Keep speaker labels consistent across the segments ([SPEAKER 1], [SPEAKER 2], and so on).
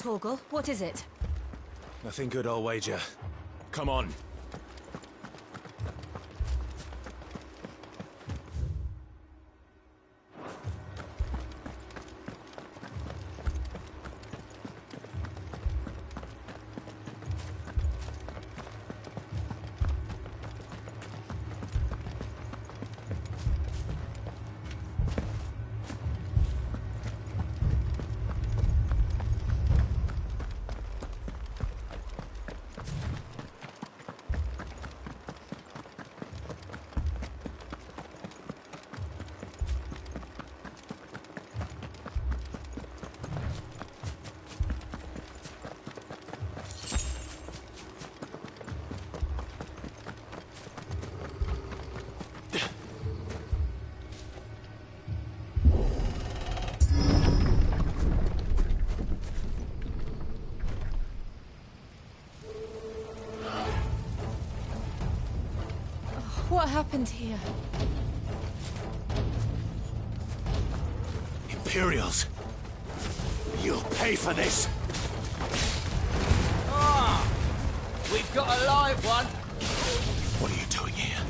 [SPEAKER 1] Torgal. What is it?
[SPEAKER 2] Nothing good, I'll wager. Come on.
[SPEAKER 1] What happened here?
[SPEAKER 2] Imperials! You'll pay for this!
[SPEAKER 3] Ah! We've got a live one!
[SPEAKER 2] What are you doing here?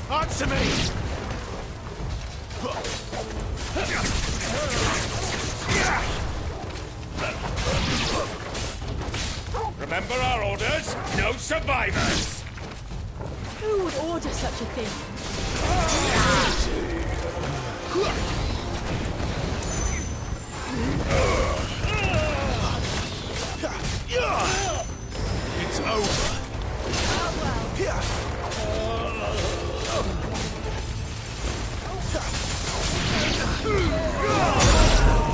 [SPEAKER 2] Answer me! Remember our orders? No survivors!
[SPEAKER 1] Who would order such a thing?
[SPEAKER 2] It's over.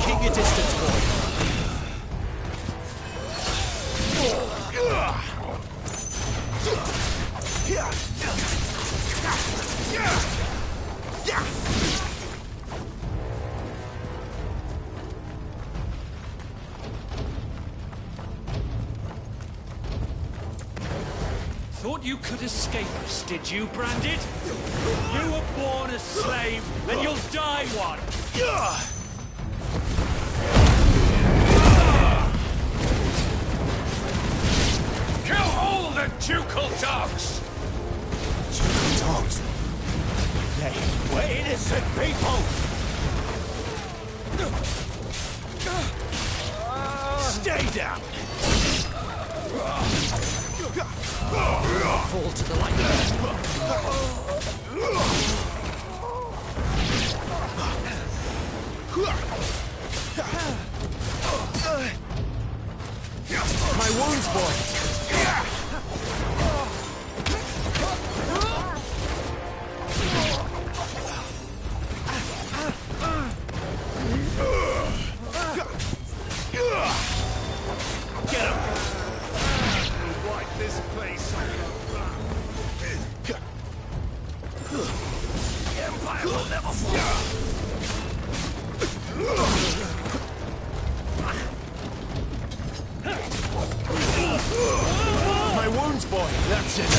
[SPEAKER 2] Keep your distance, boy.
[SPEAKER 4] Thought you could escape us, did you, Branded? You were born a slave, then you'll die one! Kill all the ducal dogs!
[SPEAKER 2] Ducal dogs? They were innocent people! Stay down!
[SPEAKER 3] Fall to the light.
[SPEAKER 2] My wounds, boy! Get him! Wipe this place. The Empire will never fall. My wounds, boy. That's it.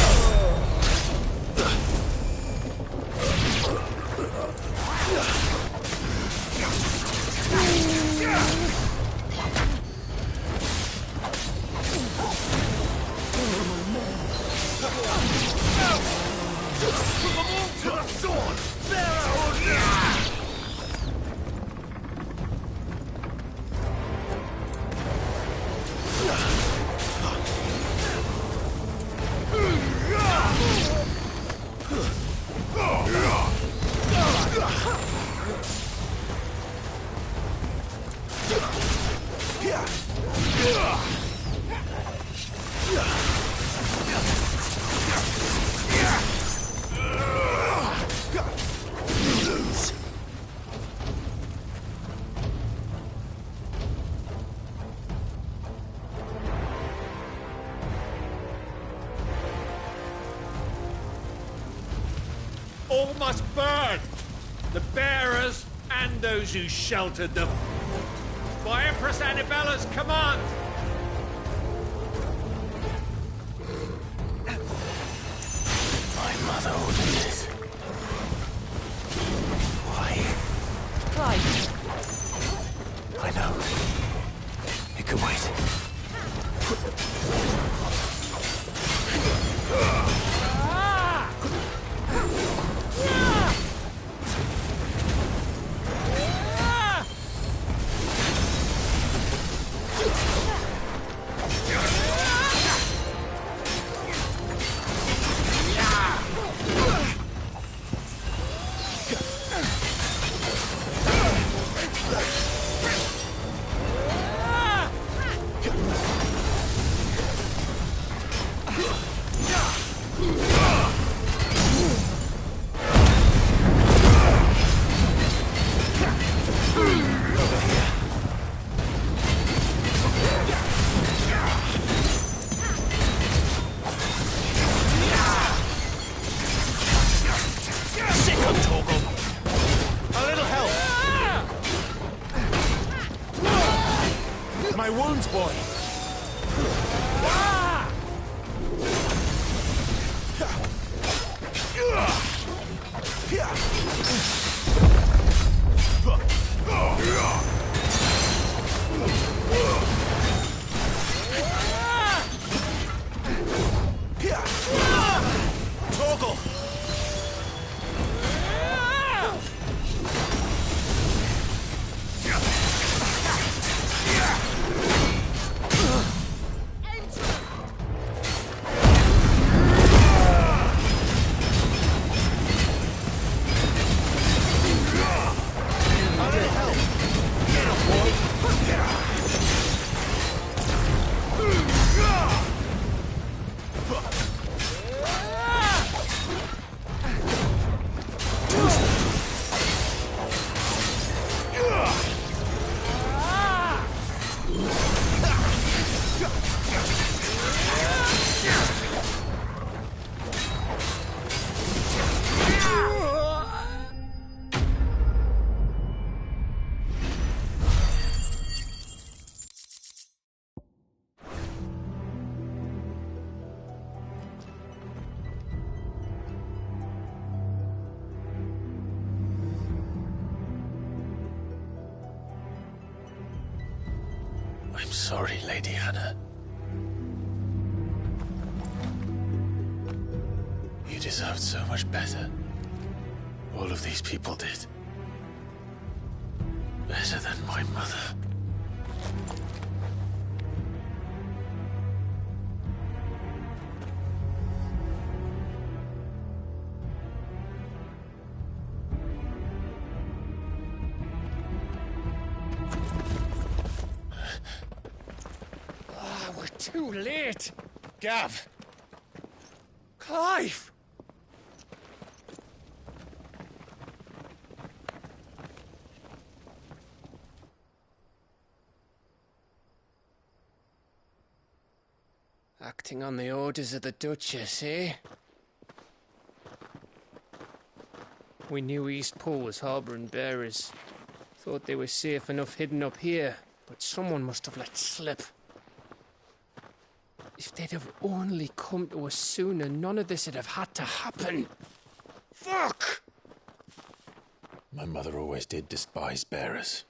[SPEAKER 2] Put them all to the sword! There or now!
[SPEAKER 4] All must burn! The bearers and those who sheltered them. By Empress Annibella's command!
[SPEAKER 2] My mother ordered this. Why?
[SPEAKER 1] Clive.
[SPEAKER 2] I know. It could wait. sorry, Lady Hannah. You deserved so much better. All of these people did. Better than my mother.
[SPEAKER 4] We're too late.
[SPEAKER 2] Gav!
[SPEAKER 4] Clive!
[SPEAKER 3] Acting on the orders of the Duchess, eh? We knew Eastpool was harbouring bearers. Thought they were safe enough hidden up here, but someone must have let slip. If they'd have only come to us sooner, none of this would have had to happen. Fuck!
[SPEAKER 2] My mother always did despise bearers.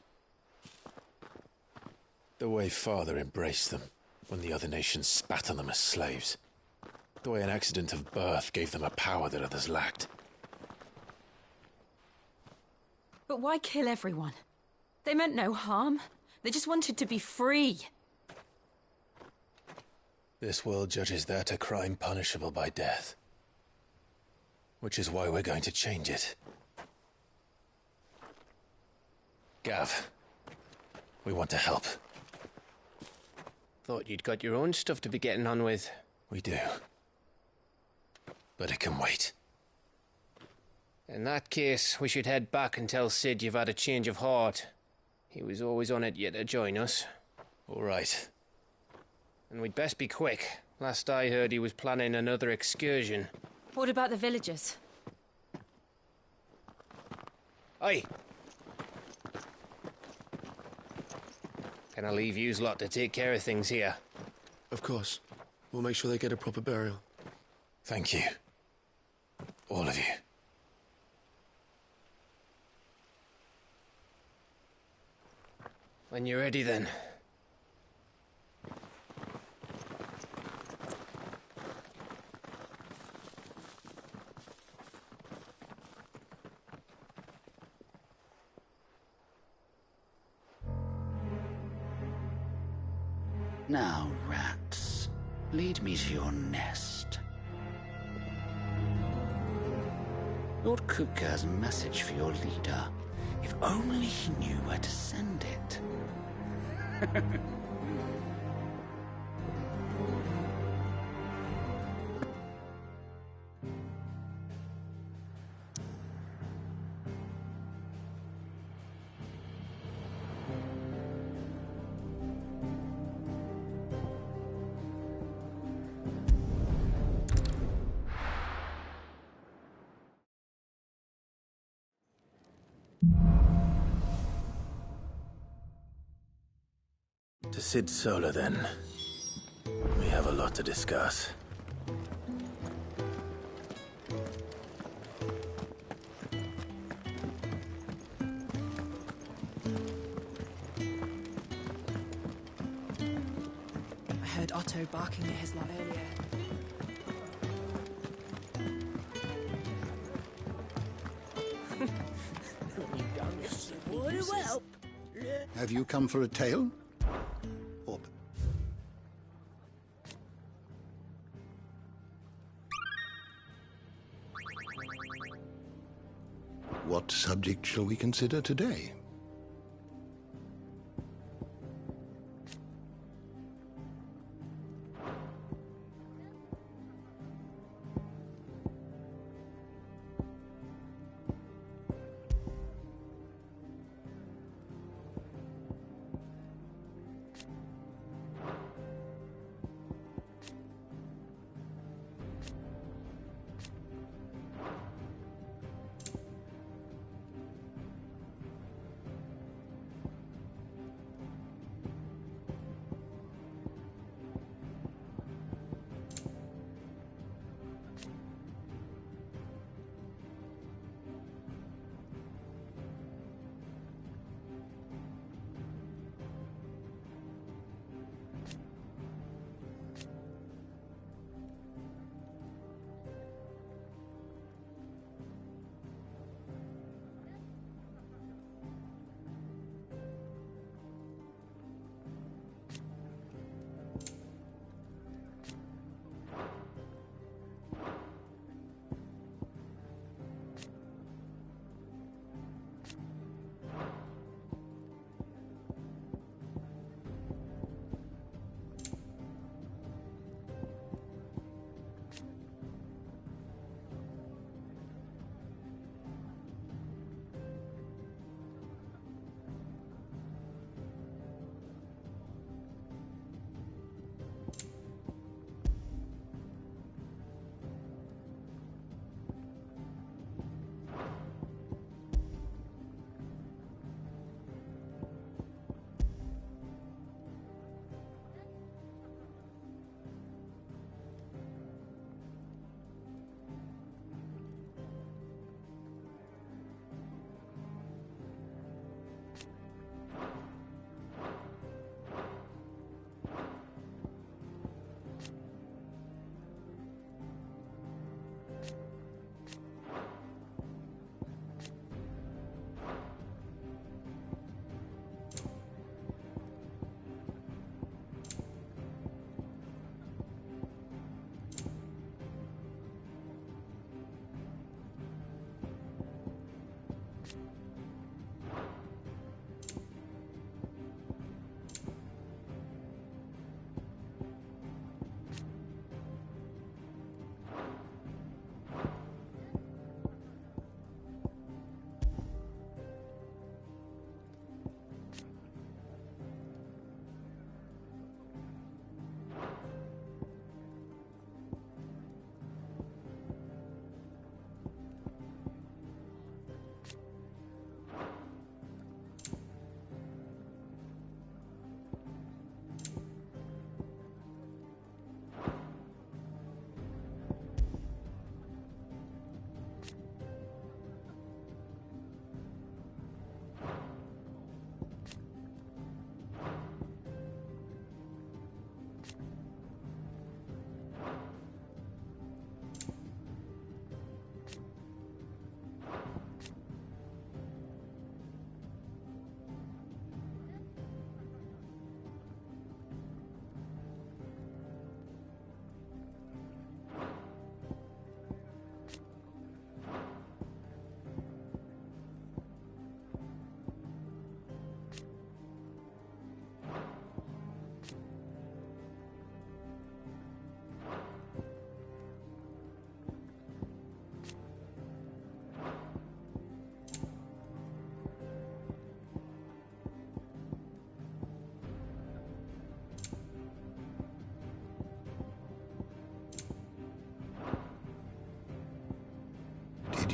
[SPEAKER 2] The way Father embraced them when the other nations spat on them as slaves. The way an accident of birth gave them a power that others lacked.
[SPEAKER 1] But why kill everyone? They meant no harm. They just wanted to be free.
[SPEAKER 2] This world judges that a crime punishable by death. Which is why we're going to change it. Gav, we want to help.
[SPEAKER 3] Thought you'd got your own stuff to be getting on with.
[SPEAKER 2] We do. But it can wait.
[SPEAKER 3] In that case, we should head back and tell Sid you've had a change of heart. He was always on it yet to join us.
[SPEAKER 2] All right.
[SPEAKER 3] And we'd best be quick. Last I heard, he was planning another excursion.
[SPEAKER 1] What about the villagers?
[SPEAKER 3] Oi! Can I leave yous lot to take care of things here?
[SPEAKER 5] Of course. We'll make sure they get a proper burial.
[SPEAKER 2] Thank you. All of you.
[SPEAKER 3] When you're ready, then.
[SPEAKER 6] Now, rats, lead me to your nest. Lord Kupka has a message for your leader. If only he knew where to send it.
[SPEAKER 2] To Sid Solar, then. We have a lot to discuss.
[SPEAKER 1] I heard Otto barking at his lot earlier.
[SPEAKER 7] Have you come for a tale? Or... What subject shall we consider today?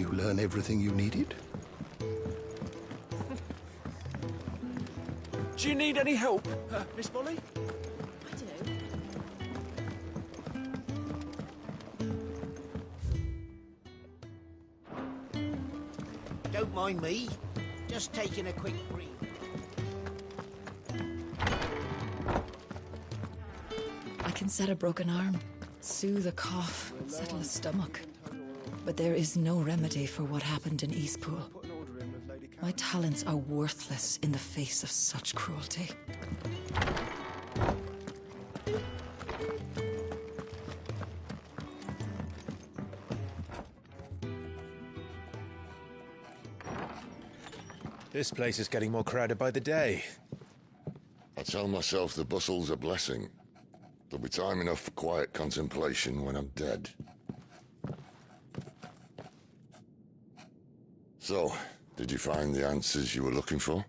[SPEAKER 7] you learn everything you needed?
[SPEAKER 2] Do you need any help, Miss Molly?
[SPEAKER 1] I don't know.
[SPEAKER 8] Don't mind me. Just taking a quick breathe.
[SPEAKER 9] I can set a broken arm, soothe a cough, settle a stomach. But there is no remedy for what happened in Eastpool. My talents are worthless in the face of such cruelty.
[SPEAKER 2] This place is getting more crowded by the day.
[SPEAKER 10] I tell myself the bustle's a blessing. There'll be time enough for quiet contemplation when I'm dead. So, did you find the answers you were looking for?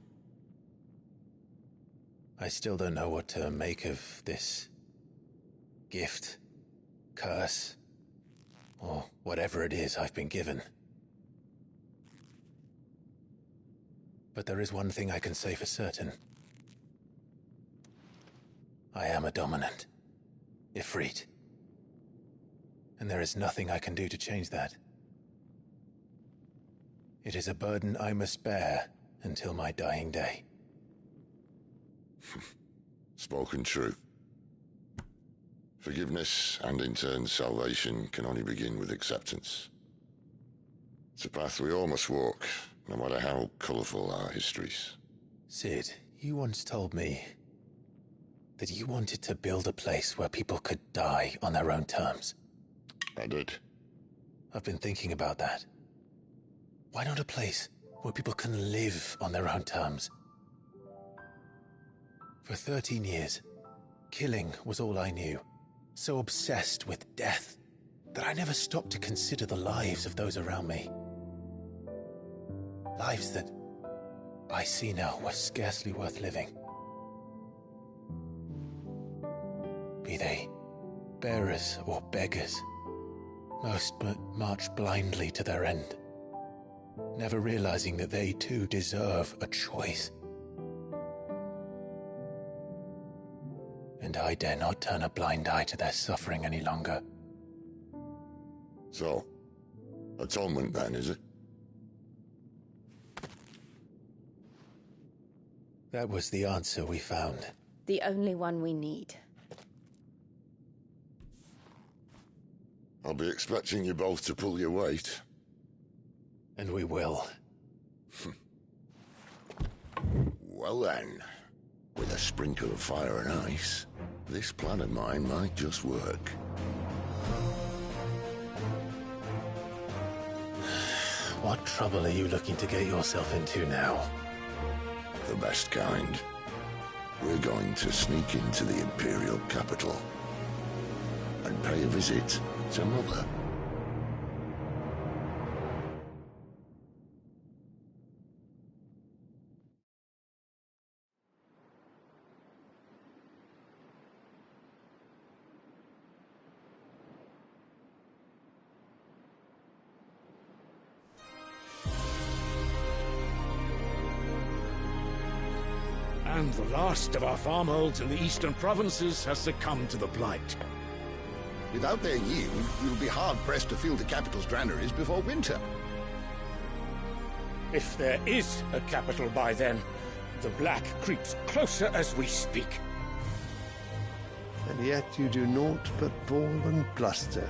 [SPEAKER 2] I still don't know what to make of this gift, curse, or whatever it is I've been given. But there is one thing I can say for certain. I am a dominant, Ifrit. And there is nothing I can do to change that. It is a burden I must bear until my dying day.
[SPEAKER 10] Spoken true. Forgiveness, and in turn salvation, can only begin with acceptance. It's a path we all must walk, no matter how colourful our histories.
[SPEAKER 2] Cid, you once told me that you wanted to build a place where people could die on their own terms.
[SPEAKER 10] I did.
[SPEAKER 2] I've been thinking about that. Why not a place where people can live on their own terms? For 13 years, killing was all I knew. So obsessed with death that I never stopped to consider the lives of those around me. Lives that I see now were scarcely worth living. Be they bearers or beggars, most but march blindly to their end, never realizing that they too deserve a choice. And I dare not turn a blind eye to their suffering any longer.
[SPEAKER 10] So, atonement then, is it?
[SPEAKER 2] That was the answer we found.
[SPEAKER 1] The only one we need.
[SPEAKER 10] I'll be expecting you both to pull your weight.
[SPEAKER 2] And we will.
[SPEAKER 10] Well then, with a sprinkle of fire and ice, this plan of mine might just work.
[SPEAKER 2] What trouble are you looking to get yourself into now?
[SPEAKER 10] The best kind. We're going to sneak into the Imperial capital and pay a visit to Mother.
[SPEAKER 4] And the last of our farmholds in the eastern provinces has succumbed to the blight.
[SPEAKER 7] Without their yield, you'll be hard-pressed to fill the capital's granaries before winter.
[SPEAKER 4] If there is a capital by then, the Black creeps closer as we speak.
[SPEAKER 11] And yet you do naught but bawl and bluster.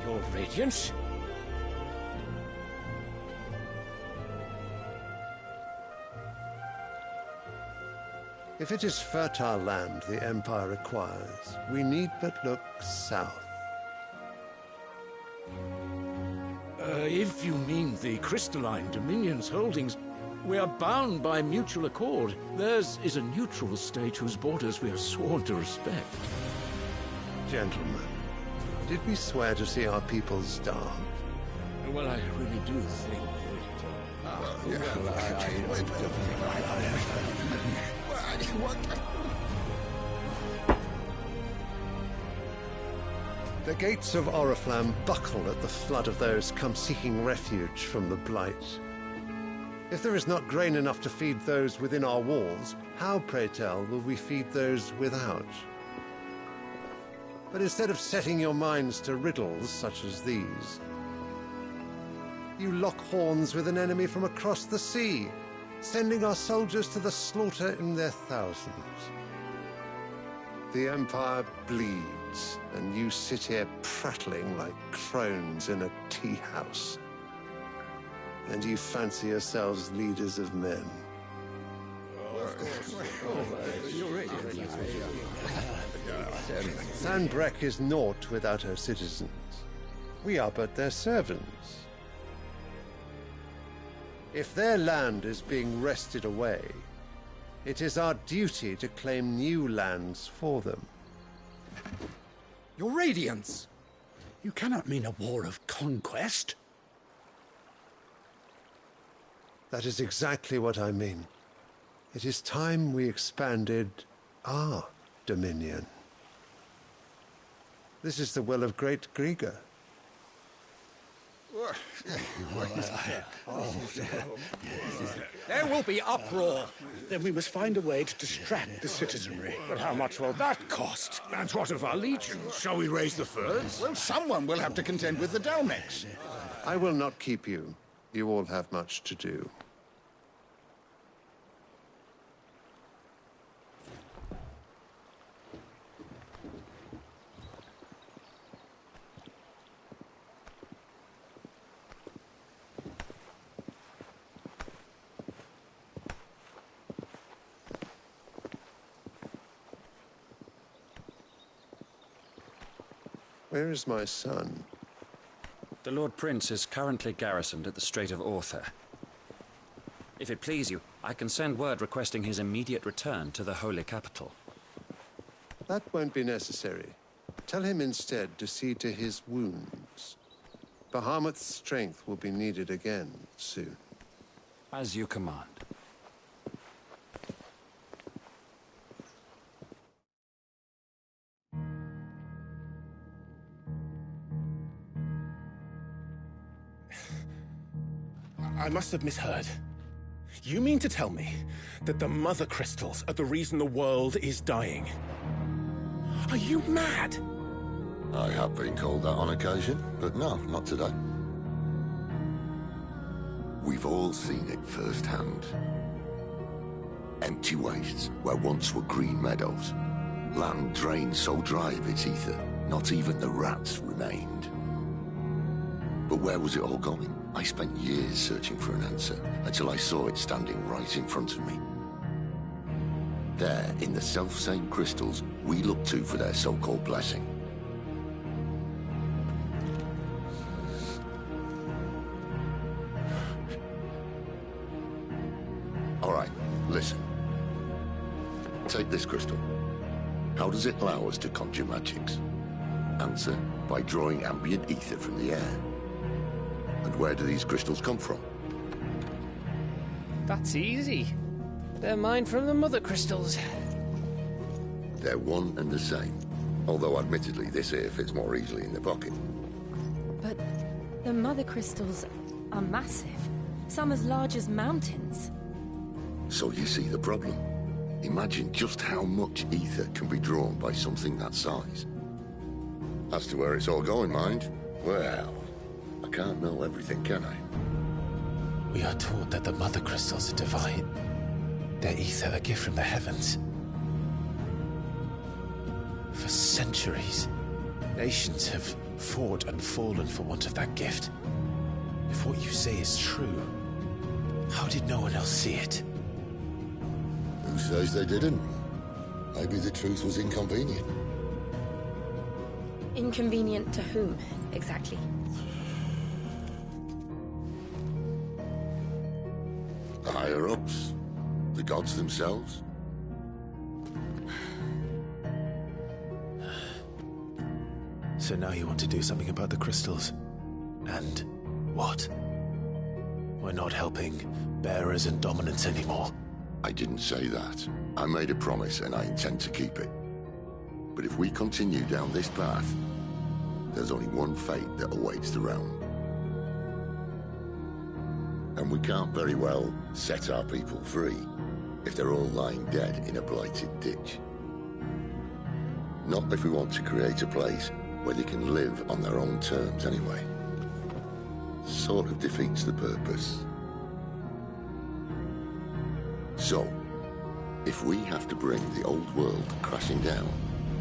[SPEAKER 4] Your Radiance?
[SPEAKER 11] If it is fertile land the Empire requires, we need but look south.
[SPEAKER 4] If you mean the Crystalline Dominion's holdings, we are bound by mutual accord. Theirs is a neutral state whose borders we are sworn to respect.
[SPEAKER 11] Gentlemen, did we swear to see our people starve?
[SPEAKER 4] Well, I really do think that
[SPEAKER 11] The gates of Oriflamme buckle at the flood of those come seeking refuge from the Blight. If there is not grain enough to feed those within our walls, how, pray tell, will we feed those without? But instead of setting your minds to riddles such as these, you lock horns with an enemy from across the sea, sending our soldiers to the slaughter in their thousands. The Empire bleeds, and you sit here prattling like crones in a tea house. And you fancy yourselves leaders of men. Sanbreque is naught without her citizens. We are but their servants. If their land is being wrested away, it is our duty to claim new lands for them.
[SPEAKER 12] Your Radiance! You cannot mean a war of conquest.
[SPEAKER 11] That is exactly what I mean. It is time we expanded our dominion. This is the will of great Griga.
[SPEAKER 12] There will be uproar. Then we must find a way to distract the citizenry. But how much will that cost? And what of our legions? Shall we raise the furs?
[SPEAKER 7] Well, someone will have to contend with the Dalmex.
[SPEAKER 11] I will not keep you. You all have much to do. Where is my son?
[SPEAKER 13] The Lord Prince is currently garrisoned at the Strait of Orther. If it please you, I can send word requesting his immediate return to the Holy Capital.
[SPEAKER 11] That won't be necessary. Tell him instead to see to his wounds. Bahamut's strength will be needed again soon.
[SPEAKER 13] As you command.
[SPEAKER 14] I must have misheard. You mean to tell me that the Mother Crystals are the reason the world is dying? Are you mad?
[SPEAKER 10] I have been called that on occasion, but no, not today. We've all seen it firsthand. Empty wastes where once were green meadows. Land drained so dry of its ether, not even the rats remained. But where was it all going? I spent years searching for an answer, until I saw it standing right in front of me. There, in the self-same crystals we look to for their so-called blessing. All right, listen. Take this crystal. How does it allow us to conjure magics? Answer, by drawing ambient ether from the air. And where do these crystals come from?
[SPEAKER 3] That's easy. They're mine from the Mother Crystals.
[SPEAKER 10] They're one and the same. Although admittedly this here fits more easily in the pocket.
[SPEAKER 1] But the Mother Crystals are massive. Some as large as mountains.
[SPEAKER 10] So you see the problem. Imagine just how much ether can be drawn by something that size. As to where it's all going, mind, well, I can't know everything, can I?
[SPEAKER 2] We are taught that the Mother Crystals are divine. Their ether a gift from the heavens. For centuries, nations have fought and fallen for want of that gift. If what you say is true, how did no one else see it?
[SPEAKER 10] Who says they didn't? Maybe the truth was inconvenient.
[SPEAKER 1] Inconvenient to whom, exactly?
[SPEAKER 10] The higher-ups? The gods themselves?
[SPEAKER 2] So now you want to do something about the crystals. And what? We're not helping bearers and dominants anymore.
[SPEAKER 10] I didn't say that. I made a promise and I intend to keep it. But if we continue down this path, there's only one fate that awaits the realm. And we can't very well set our people free if they're all lying dead in a blighted ditch. Not if we want to create a place where they can live on their own terms anyway. Sort of defeats the purpose. So, if we have to bring the old world crashing down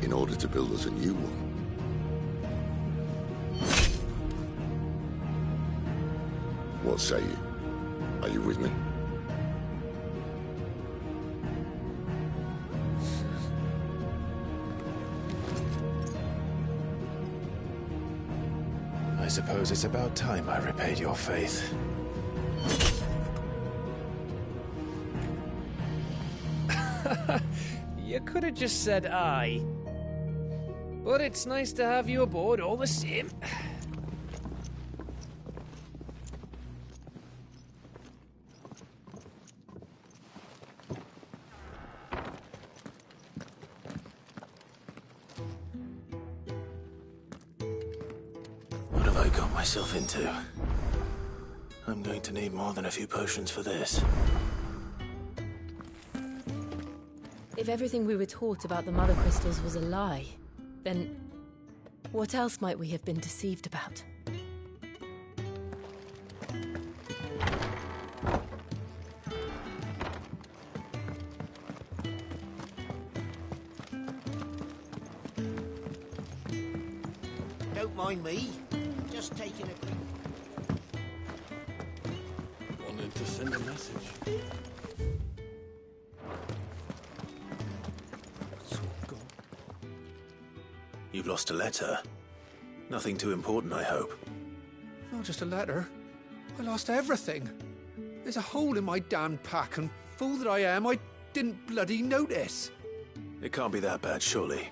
[SPEAKER 10] in order to build us a new one, what say you? Are you with me?
[SPEAKER 2] I suppose it's about time I repaid your faith.
[SPEAKER 3] You could have just said aye. But it's nice to have you aboard all the same.
[SPEAKER 2] What have I got myself into? I'm going to need more than a few potions for this.
[SPEAKER 1] If everything we were taught about the Mother Crystals was a lie, then what else might we have been deceived about?
[SPEAKER 8] Don't mind me. Just taking a quick...
[SPEAKER 5] Wanted to send a message.
[SPEAKER 2] You've lost a letter. Nothing too important, I hope.
[SPEAKER 12] Not just a letter. I lost everything. There's a hole in my damn pack, and fool that I am, I didn't bloody notice.
[SPEAKER 2] It can't be that bad, surely.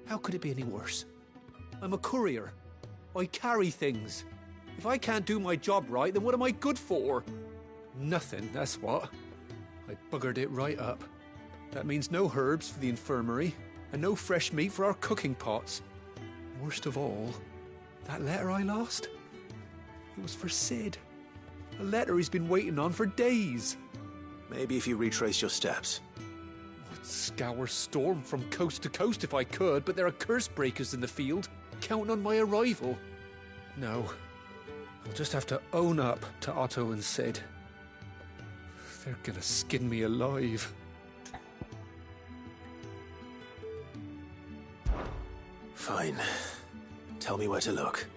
[SPEAKER 12] How could it be any worse? I'm a courier. I carry things. If I can't do my job right, then what am I good for? Nothing, that's what. I buggered it right up. That means no herbs for the infirmary, and no fresh meat for our cooking pots. Worst of all, that letter I lost, it was for Cid. A letter he's been waiting on for days.
[SPEAKER 2] Maybe if you retrace your steps.
[SPEAKER 12] I'd scour Storm from coast to coast if I could, but there are curse breakers in the field, counting on my arrival. No, I'll just have to own up to Otto and Cid. They're gonna skin me alive.
[SPEAKER 2] Fine. Tell me where to look.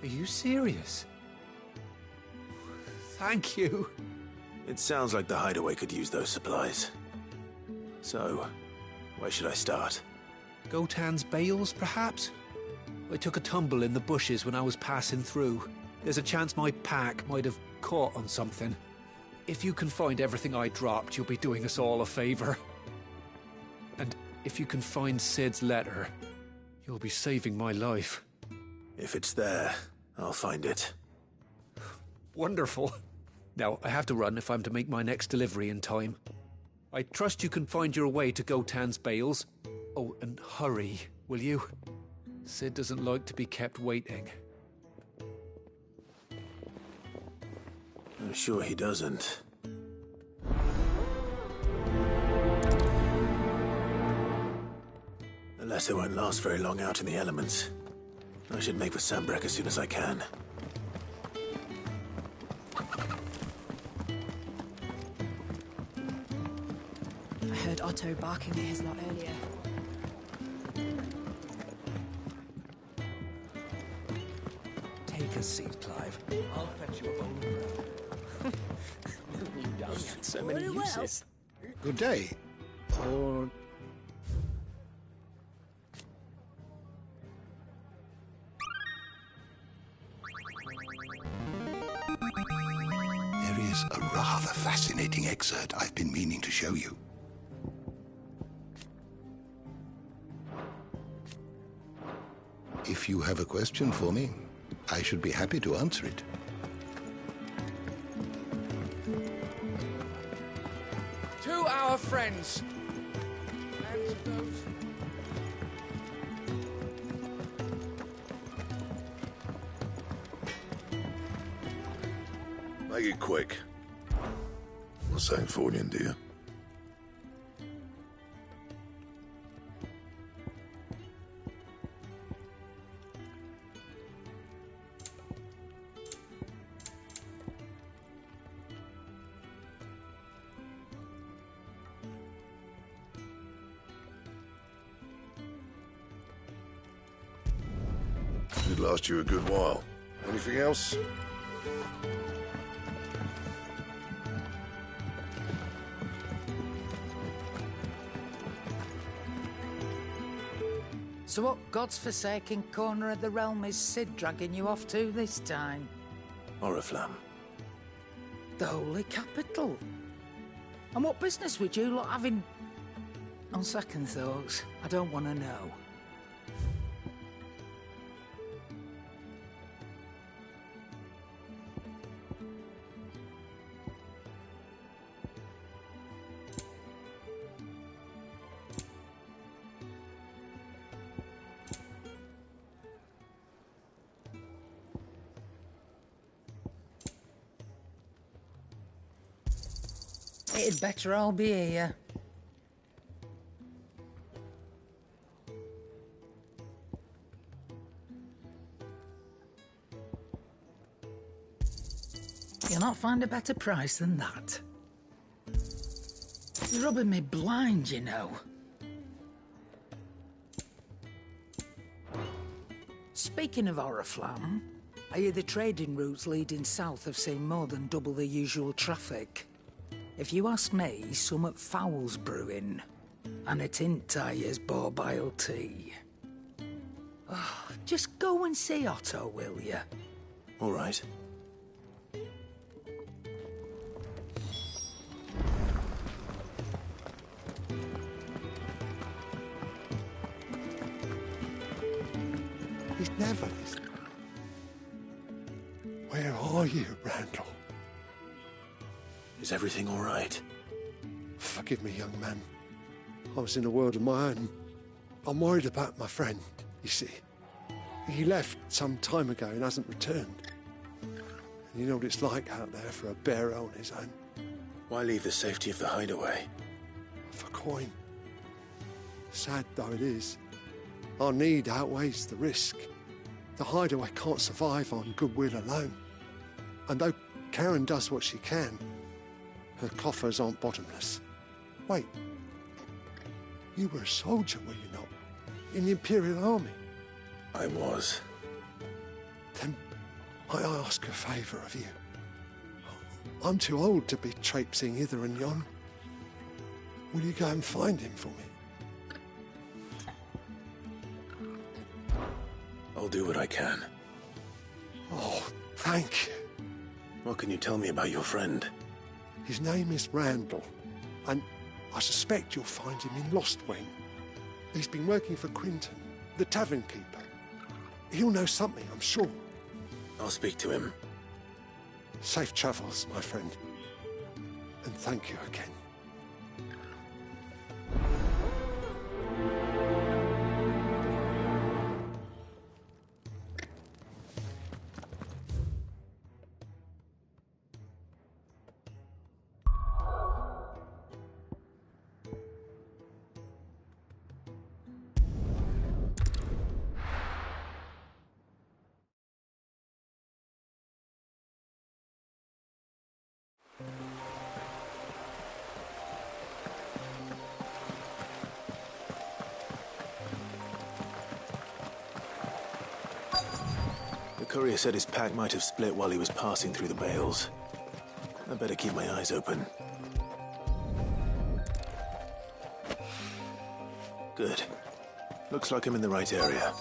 [SPEAKER 12] Are you serious? Thank you.
[SPEAKER 2] It sounds like the hideaway could use those supplies. So, where should I start?
[SPEAKER 12] Gotan's bales, perhaps? I took a tumble in the bushes when I was passing through. There's a chance my pack might have caught on something. If you can find everything I dropped, you'll be doing us all a favor. And if you can find Cid's letter, you'll be saving my life.
[SPEAKER 2] If it's there, I'll find it.
[SPEAKER 12] Wonderful. Now, I have to run if I'm to make my next delivery in time. I trust you can find your way to Gotan's bales. Oh, and hurry, will you? Cid doesn't like to be kept waiting.
[SPEAKER 2] I'm sure he doesn't. The letter won't last very long out in the elements. I should make for Sanbreque as soon as I can.
[SPEAKER 1] I heard Otto barking at his lot earlier.
[SPEAKER 12] Take a seat, Clive. I'll fetch you a bowl of bread.
[SPEAKER 3] So many uses.
[SPEAKER 7] Good day. Or...
[SPEAKER 10] There is a rather fascinating excerpt I've been meaning to show you. If you have a question for me, I should be happy to answer it.
[SPEAKER 15] our friends. And those...
[SPEAKER 10] Make it quick. Not saying Fordian, do you? Should last you a good while. Anything else?
[SPEAKER 16] So what God's forsaken corner of the realm is Cid dragging you off to this time?
[SPEAKER 2] Oriflamme.
[SPEAKER 16] The Holy Capital. And what business would you lot have in... On second thoughts, I don't want to know. It'd better all be here. You'll not find a better price than that. You're rubbing me blind, you know. Speaking of Oriflamme, I hear the trading routes leading south have seen more than double the usual traffic. If you ask me, summat foul's brewing. And it ain't Tyre's borbile tea. Oh, just go and see Otto, will you?
[SPEAKER 2] All right.
[SPEAKER 11] He's never listened. Where are you, Randall?
[SPEAKER 2] Is everything all right?
[SPEAKER 11] Forgive me, young man. I was in a world of my own. I'm worried about my friend, you see. He left some time ago and hasn't returned. And you know what it's like out there for a bearer on his own.
[SPEAKER 2] Why leave the safety of the hideaway?
[SPEAKER 11] For coin. Sad though it is, our need outweighs the risk. The hideaway can't survive on goodwill alone. And though Karen does what she can, her coffers aren't bottomless. Wait. You were a soldier, were you not? In the Imperial Army?
[SPEAKER 2] I was.
[SPEAKER 11] Then I ask a favour of you. I'm too old to be traipsing hither and yon. Will you go and find him for me?
[SPEAKER 2] I'll do what I can.
[SPEAKER 11] Oh, thank you.
[SPEAKER 2] What can you tell me about your friend?
[SPEAKER 11] His name is Randall, and I suspect you'll find him in Lostwing. He's been working for Quinton, the tavern keeper. He'll know something, I'm sure.
[SPEAKER 2] I'll speak to him.
[SPEAKER 11] Safe travels, my friend. And thank you again.
[SPEAKER 2] The courier said his pack might have split while he was passing through the bales. I better keep my eyes open. Good. Looks like I'm in the right area.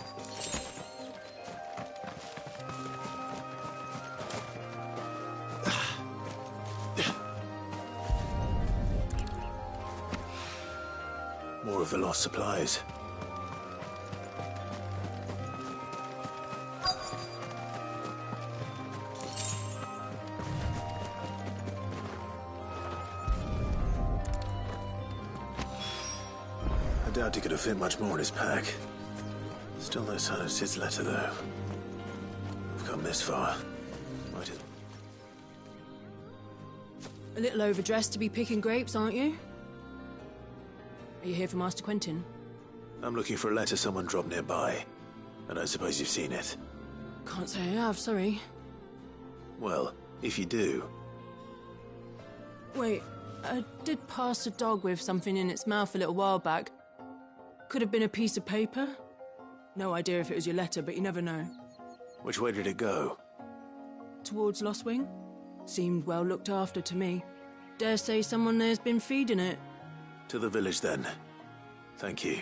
[SPEAKER 2] More of the lost supplies.
[SPEAKER 17] doubt he could have fit much more in his pack. Still no sign of Sid's letter, though. We've come this far. Might as...
[SPEAKER 1] A little overdressed to be picking grapes, aren't you? Are you here for Master Quentin?
[SPEAKER 17] I'm looking for a letter someone dropped nearby. I don't suppose you've seen it.
[SPEAKER 1] Can't say I have, sorry.
[SPEAKER 17] Well, if you do...
[SPEAKER 1] Wait, I did pass a dog with something in its mouth a little while back. Could have been a piece of paper. No idea if it was your letter, but you never know.
[SPEAKER 17] Which way did it go?
[SPEAKER 1] Towards Lostwing. Seemed well looked after to me. Dare say someone there's been feeding it.
[SPEAKER 17] To the village, then. Thank you.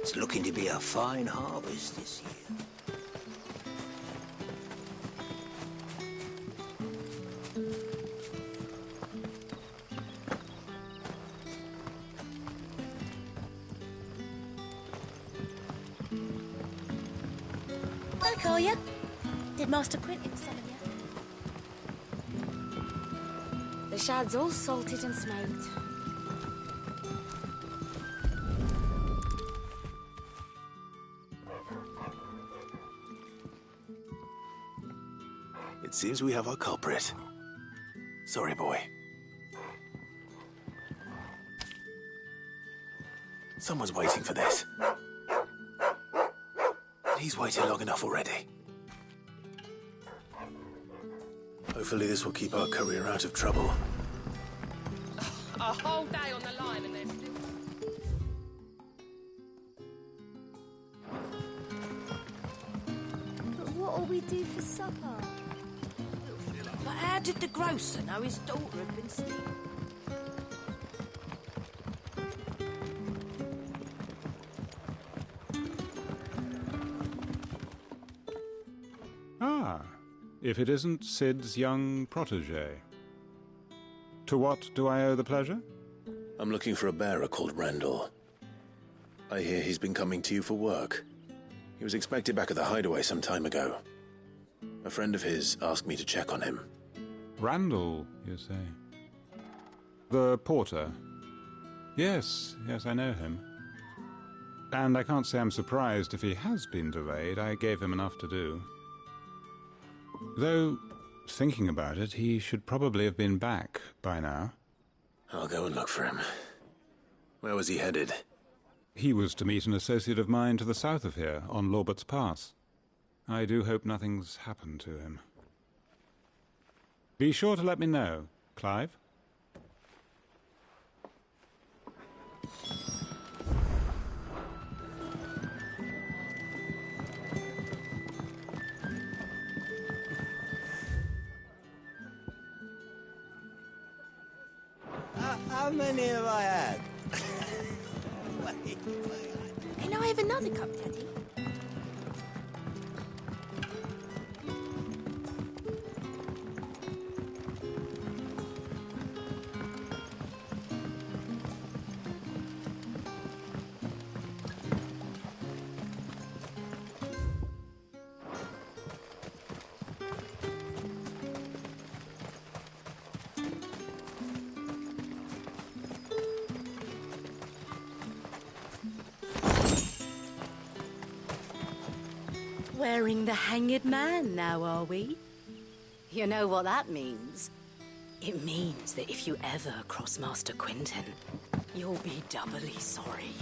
[SPEAKER 8] It's looking to be a fine harvest this year.
[SPEAKER 18] I'll call you. Did Master Quentin summon you? The shad's all salted and smoked.
[SPEAKER 17] It seems we have our culprit. Sorry, boy. Someone's waiting for this. He's waited long enough already. Hopefully this will keep our career out of trouble.
[SPEAKER 15] A whole day on the line and they're still...
[SPEAKER 18] But what'll we do for supper?
[SPEAKER 8] But how did the grocer know his daughter had been stealing?
[SPEAKER 19] Ah, if it isn't Sid's young protege. To what do I owe the pleasure?
[SPEAKER 17] I'm looking for a bearer called Randall. I hear he's been coming to you for work. He was expected back at the hideaway some time ago. A friend of his asked me to check on him.
[SPEAKER 19] Randall, you say? The porter? Yes, I know him. And I can't say I'm surprised if he has been delayed. I gave him enough to do. Though, thinking about it, he should probably have been back by now.
[SPEAKER 17] I'll go and look for him. Where was he headed?
[SPEAKER 19] He was to meet an associate of mine to the south of here, on Lorbert's Pass. I do hope nothing's happened to him. Be sure to let me know, Clive.
[SPEAKER 8] How many have I had?
[SPEAKER 18] Can I have another cup, Daddy?
[SPEAKER 20] Wearing the Hanged Man now, are we? You know what that means? It means that if you ever cross Master Quentin, you'll be doubly sorry.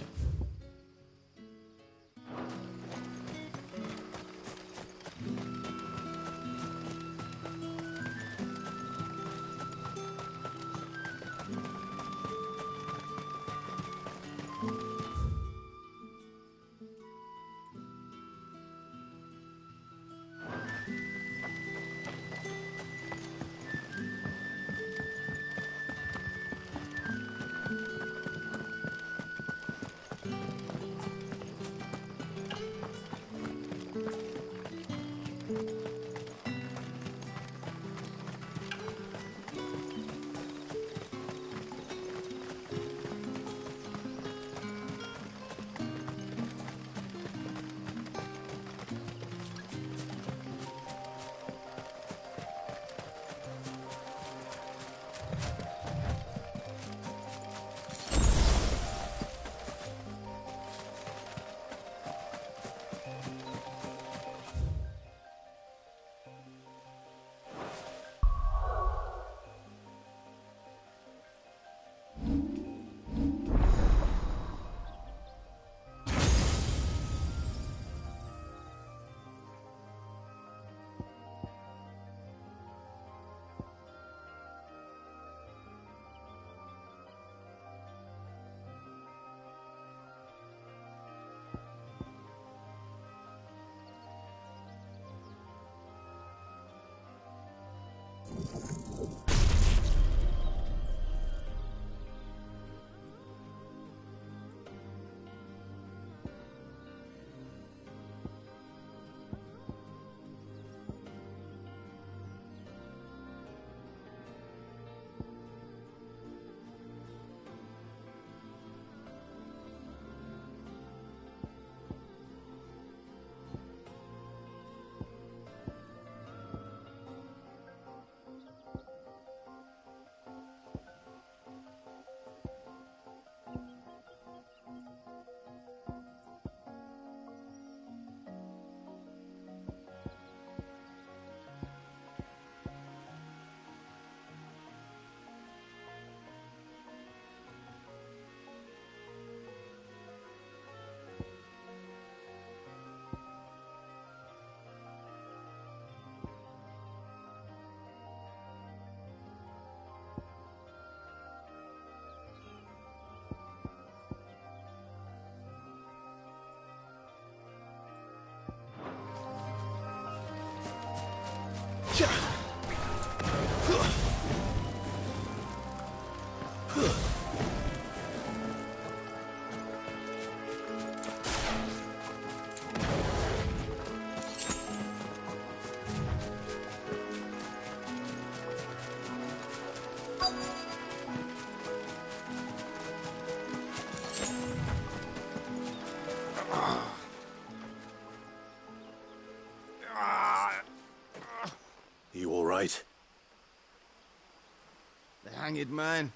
[SPEAKER 21] hanged man.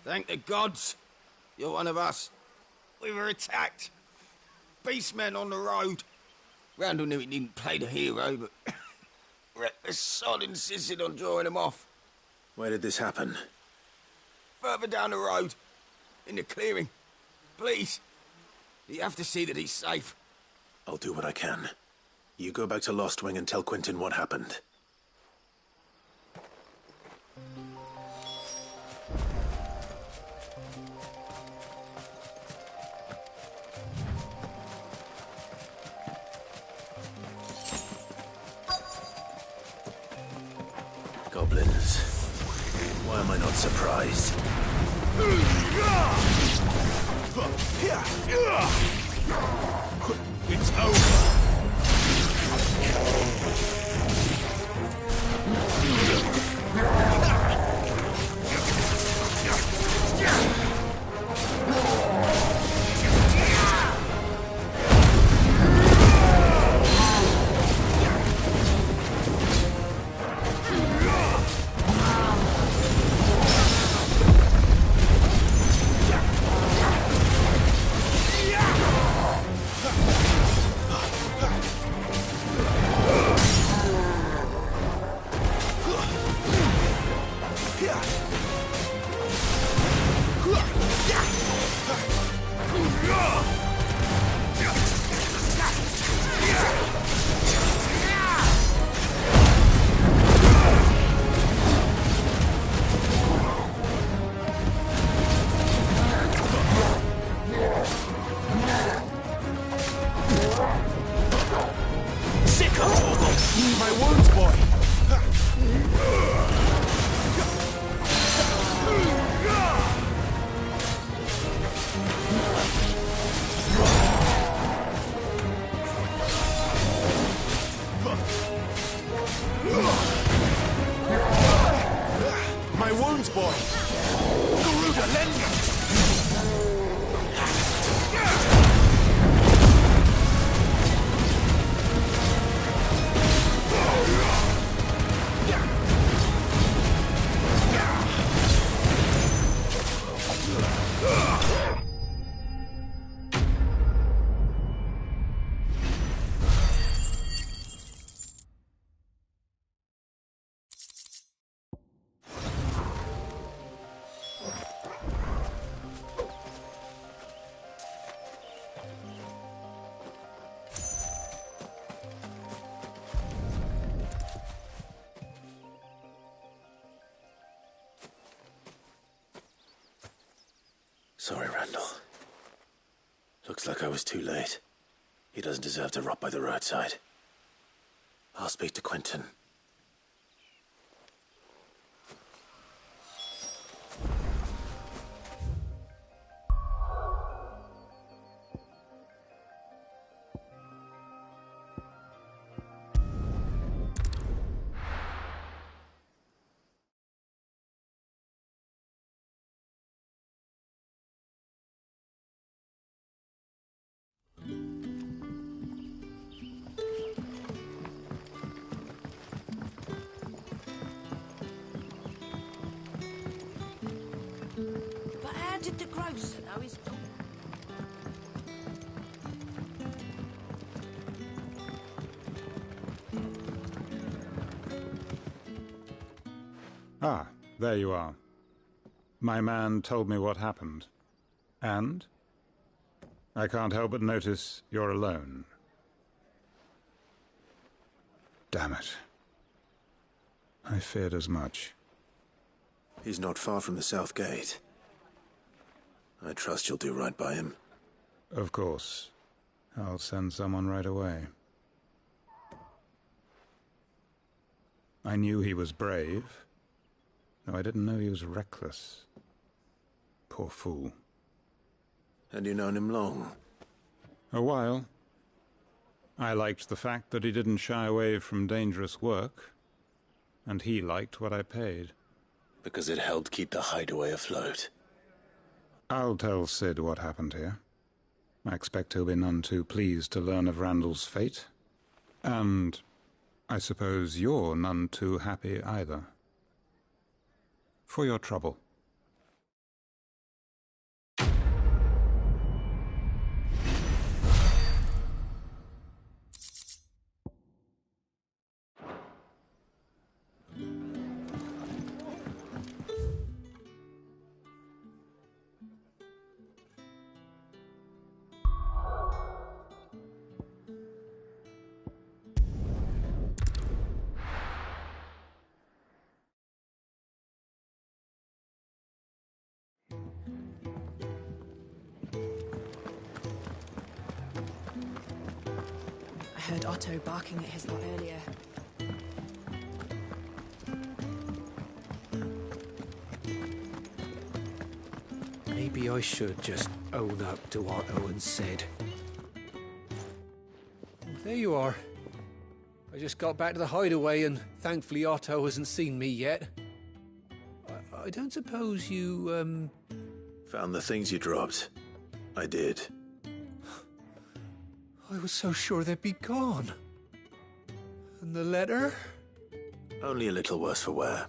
[SPEAKER 21] Thank the gods. You're one of us. We were attacked. Beastmen on the road. Randall knew he didn't play the hero, but the sod insisted on drawing him off.
[SPEAKER 17] Where did this happen?
[SPEAKER 21] Further down the road. In the clearing. Please. You have to see that he's safe.
[SPEAKER 17] I'll do what I can. You go back to Lost Wing and tell Quentin what happened. Goblins. Why am I not surprised?
[SPEAKER 14] It's over.
[SPEAKER 17] Sorry, Randall. Looks like I was too late. He doesn't deserve to rot by the roadside. I'll speak to Quentin.
[SPEAKER 8] But how did the grocer know his daughter?
[SPEAKER 19] Ah, there you are. My man told me what happened. And? I can't help but notice you're alone. Damn it. I feared as much.
[SPEAKER 17] He's not far from the South Gate. I trust you'll do right by him.
[SPEAKER 19] Of course. I'll send someone right away. I knew he was brave, though I didn't know he was reckless. Poor fool.
[SPEAKER 17] Had you known him long?
[SPEAKER 19] A while. I liked the fact that he didn't shy away from dangerous work, and he liked what I paid.
[SPEAKER 17] Because it helped keep the hideaway afloat.
[SPEAKER 19] I'll tell Sid what happened here. I expect he'll be none too pleased to learn of Randall's fate. And I suppose you're none too happy either. for your trouble.
[SPEAKER 9] I heard Otto barking at his lot earlier.
[SPEAKER 12] Maybe I should just own up to Otto and Sid. There you are. I just got back to the hideaway and thankfully Otto hasn't seen me yet. I don't suppose you,
[SPEAKER 17] Found the things you dropped. I did.
[SPEAKER 12] I was so sure they'd be gone. And the letter?
[SPEAKER 17] Only a little worse for wear.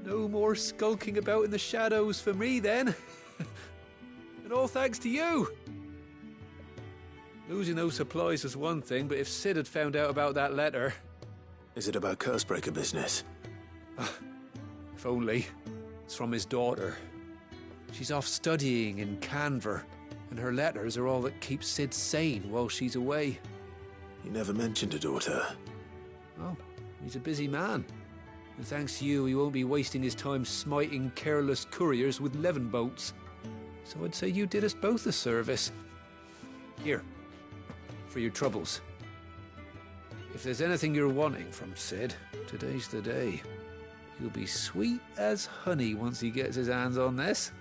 [SPEAKER 12] No more skulking about in the shadows for me, then. And all thanks to you. Losing those supplies was one thing, but if Sid had found out about that letter...
[SPEAKER 17] Is it about Cursebreaker business?
[SPEAKER 12] If only. It's from his daughter. She's off studying in Canver, and her letters are all that keeps Sid sane while she's away.
[SPEAKER 17] He never mentioned a daughter.
[SPEAKER 12] Well, he's a busy man. And thanks to you, he won't be wasting his time smiting careless couriers with levin boats. So I'd say you did us both a service. Here, for your troubles. If there's anything you're wanting from Sid, today's the day. He'll be sweet as honey once he gets his hands on this.